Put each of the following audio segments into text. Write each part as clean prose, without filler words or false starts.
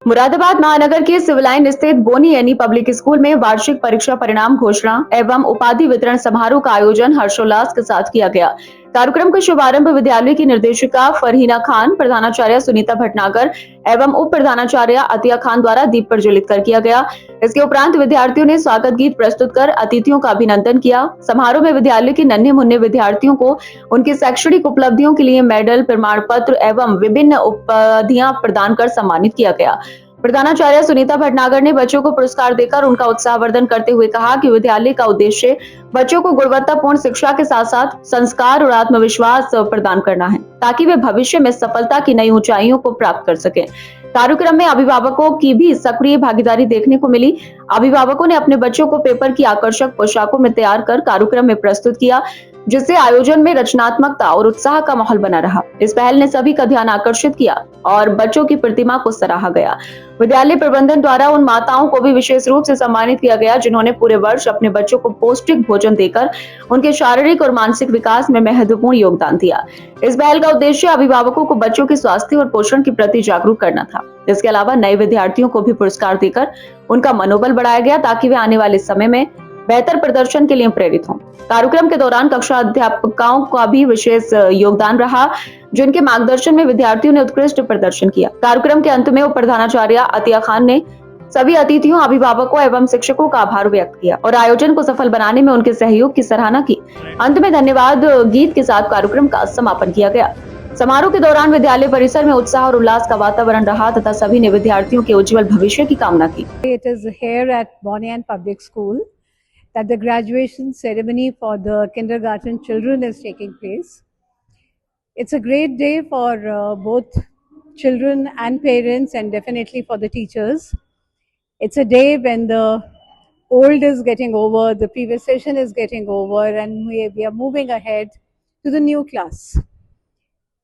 मुरादाबाद महानगर के civil line स्थित बोनी एनी पब्लिक स्कूल में वार्षिक परीक्षा परिणाम घोषणा एवं उपाधि वितरण समारोह का आयोजन हर्षोल्लास के साथ किया गया। कार्यक्रम का शुभारंभ विद्यालय की निर्देशिका फरहीना खान, प्रधानाचार्य सुनीता भटनागर एवं उप प्रधानाचार्य अतिया खान द्वारा दीप प्रज्वलित कर किया गया। इसके उपरांत विद्यार्थियों ने स्वागत गीत प्रस्तुत कर अतिथियों का अभिनंदन किया। समारोह में विद्यालय के नन्हे मुन्ने विद्यार्थियों को उनकी शैक्षणिक उपलब्धियों के लिए मेडल, प्रमाण पत्र एवं विभिन्न उपाधियां प्रदान कर सम्मानित किया गया। प्रधानाचार्य सुनीता भटनागर ने बच्चों को पुरस्कार देकर उनका उत्साहवर्धन करते हुए कहा कि विद्यालय का उद्देश्य बच्चों को गुणवत्तापूर्ण शिक्षा के साथ साथ संस्कार और आत्मविश्वास प्रदान करना है, ताकि वे भविष्य में सफलता की नई ऊंचाइयों को प्राप्त कर सके। कार्यक्रम में अभिभावकों की भी सक्रिय भागीदारी देखने को मिली। अभिभावकों ने अपने बच्चों को पेपर की आकर्षक पोशाकों में तैयार कर कार्यक्रम में प्रस्तुत किया, जिससे आयोजन में रचनात्मकता और उत्साह का माहौल बना रहा। इस पहल ने सभी का ध्यान आकर्षित किया और बच्चों की प्रतिभा को सराहा गया। विद्यालय प्रबंधन द्वारा उन माताओं को भी विशेष रूप से सम्मानित किया गया जिन्होंने पूरे वर्ष अपने बच्चों को पौष्टिक भोजन देकर उनके शारीरिक और मानसिक विकास में महत्वपूर्ण योगदान दिया। इस पहल का उद्देश्य अभिभावकों को बच्चों के स्वास्थ्य और पोषण के प्रति जागरूक करना था। इसके अलावा नए विद्यार्थियों को भी पुरस्कार देकर उनका मनोबल बढ़ाया गया, ताकि वे आने वाले समय में बेहतर प्रदर्शन के लिए प्रेरित हों। कार्यक्रम के दौरान कक्षा अध्यापकों का भी विशेष योगदान रहा, जिनके मार्गदर्शन में विद्यार्थियों ने उत्कृष्ट प्रदर्शन किया। कार्यक्रम के अंत में उप प्रधानाचार्य अतिया खान ने सभी अतिथियों, अभिभावकों एवं शिक्षकों का आभार व्यक्त किया और आयोजन को सफल बनाने में उनके सहयोग की सराहना की। अंत में धन्यवाद गीत के साथ कार्यक्रम का समापन किया गया। समारोह के दौरान विद्यालय परिसर में उत्साह और उल्लास का वातावरण रहा तथा सभी ने विद्यार्थियों के उज्जवल भविष्य की कामना की। It is here at Bonnie and Public School that the graduation ceremony for the kindergarten children is taking place. It's a great day for both children and parents, and definitely for the teachers. It's a day when the old is getting over, the previous session is getting over, and we are moving ahead to the new class.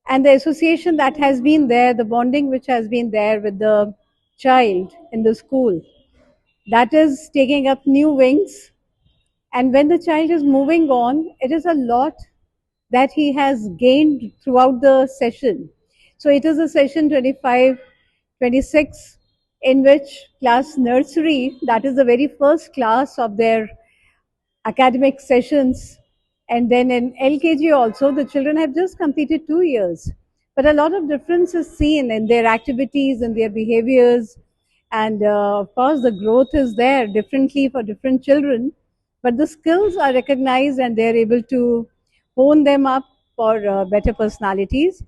And the association that has been there, the bonding which has been there with the child in the school, that is taking up new wings. And when the child is moving on, it is a lot that he has gained throughout the session. So it is a session 25, 26, in which class nursery, that is the very first class of their academic sessions. And then in LKG also, the children have just completed 2 years. But a lot of difference is seen in their activities and their behaviors. And of course, the growth is there differently for different children. But the skills are recognized and they're able to hone them up for better personalities.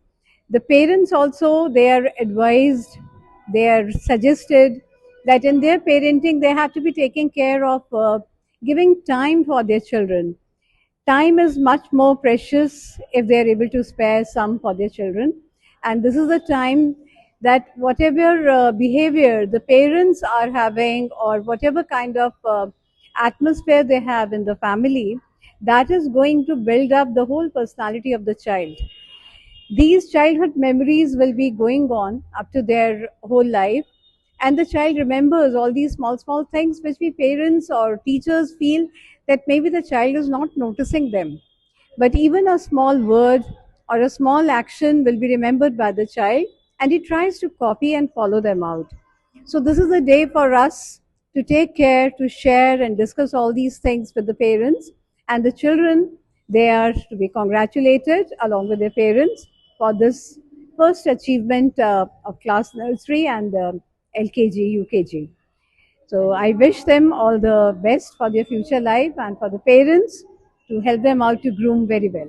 The parents also, they are advised, they are suggested that in their parenting, they have to be taking care of giving time for their children. Time is much more precious if they are able to spare some for their children. And this is the time that whatever behavior the parents are having, or whatever kind of atmosphere they have in the family, that is going to build up the whole personality of the child. These childhood memories will be going on up to their whole life, and the child remembers all these small things which we parents or teachers feel that maybe the child is not noticing them. But even a small word or a small action will be remembered by the child, and he tries to copy and follow them out. So this is a day for us to take care, to share and discuss all these things with the parents. And the children, they are to be congratulated along with their parents for this first achievement of class nursery and LKG, UKG. So I wish them all the best for their future life, and for the parents to help them out to groom very well.